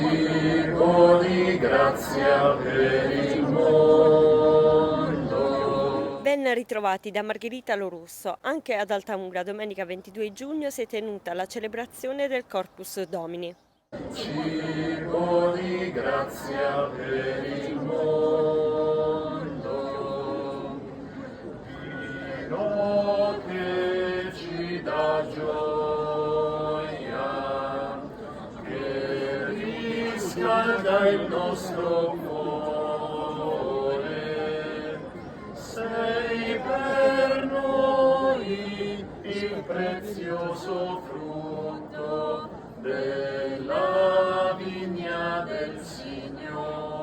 cibo di grazia per il mondo. Ben ritrovati da Margherita Lorusso. Anche ad Altamura domenica 22 giugno si è tenuta la celebrazione del Corpus Domini. Cibo di grazia per il mondo. Vino che ci dà gioia, che riscalda il nostro cuore. Sei per noi il prezioso frutto della vigna del Signore.